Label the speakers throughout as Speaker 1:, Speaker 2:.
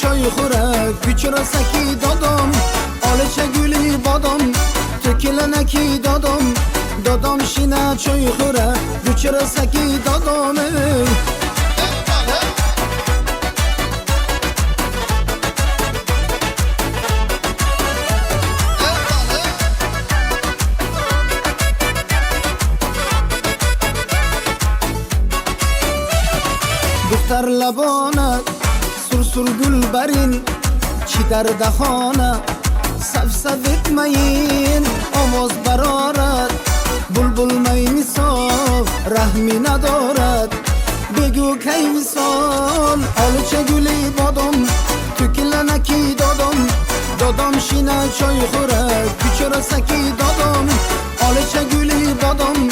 Speaker 1: choy xurak kuchirasaki dodom olicha guli bodom to'kilanaki dodom dodom shina choy xurak kuchirasaki dodom دختر لبانت سرسر گل برین چی در دهانه سفسف اتمین آواز برارد بلبل می مثال رحمی ندارد بگو کی مثال آلوچه گلی بادم توکلنکی دادم دادم شینه چای خورد کوچه سکی دادم آلوچه گلی بادم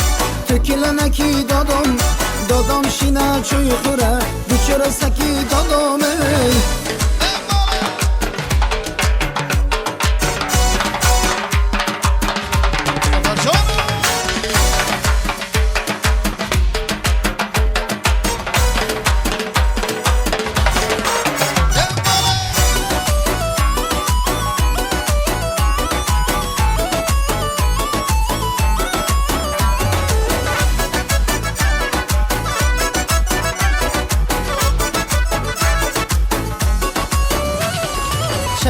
Speaker 1: توکلنکی دادم دادم شینه چای خورد کوچه سکی دادم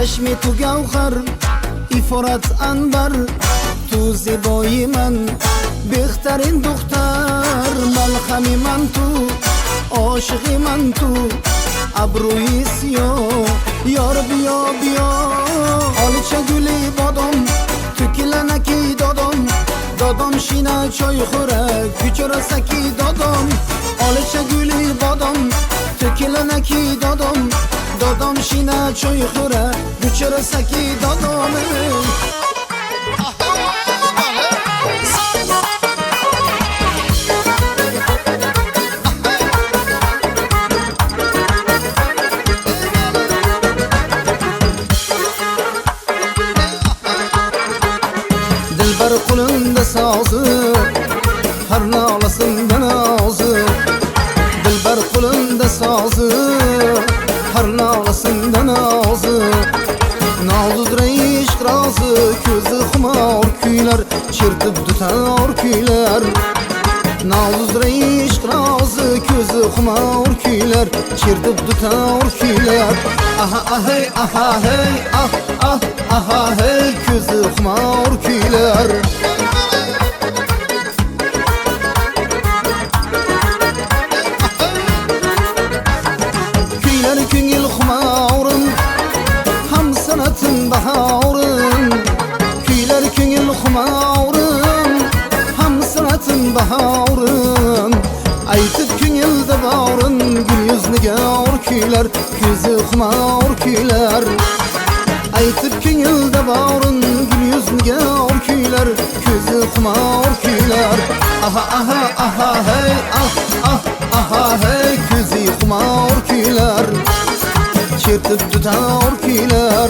Speaker 1: چشم تو گوهر ایفارت انبر تو زیبایی من بهترین دختر ملخمی من تو عاشقی من تو ابروی سیاه یار بیا بیا آلوچه گلی بادم تو کلنکی دادم دادم شینه چای خورک کوچه رسکی دادم آلوچه گلی بادم تو کلنکی دادم دادم شینه چای خوره کوچه سکی دادم دلبر قلنده سازı her nalasında nazı دلبر قلنده sazı her nalasında nazı Nazlıdır eşk razı Közü xumar küyler Çırtıp tutar küyler Nazlıdır eşk razı Közü xumar küyler Çırtıp tutar küyler Aha ahey aha hey ah ah aha hey Közü xumar küyler Küngül xumarın ham sanatın baharın Küyler küngül xumarın ham sanatın baharın Aytıp küngülde barın gül yüzlü gör küyler Közü xumar küyler Aytıp küngülde barın gül yüzlü gör küyler Közü xumar küyler Aha aha aha hey ah ah aha hey Közü xumar küyler Çırtıp tutar küyler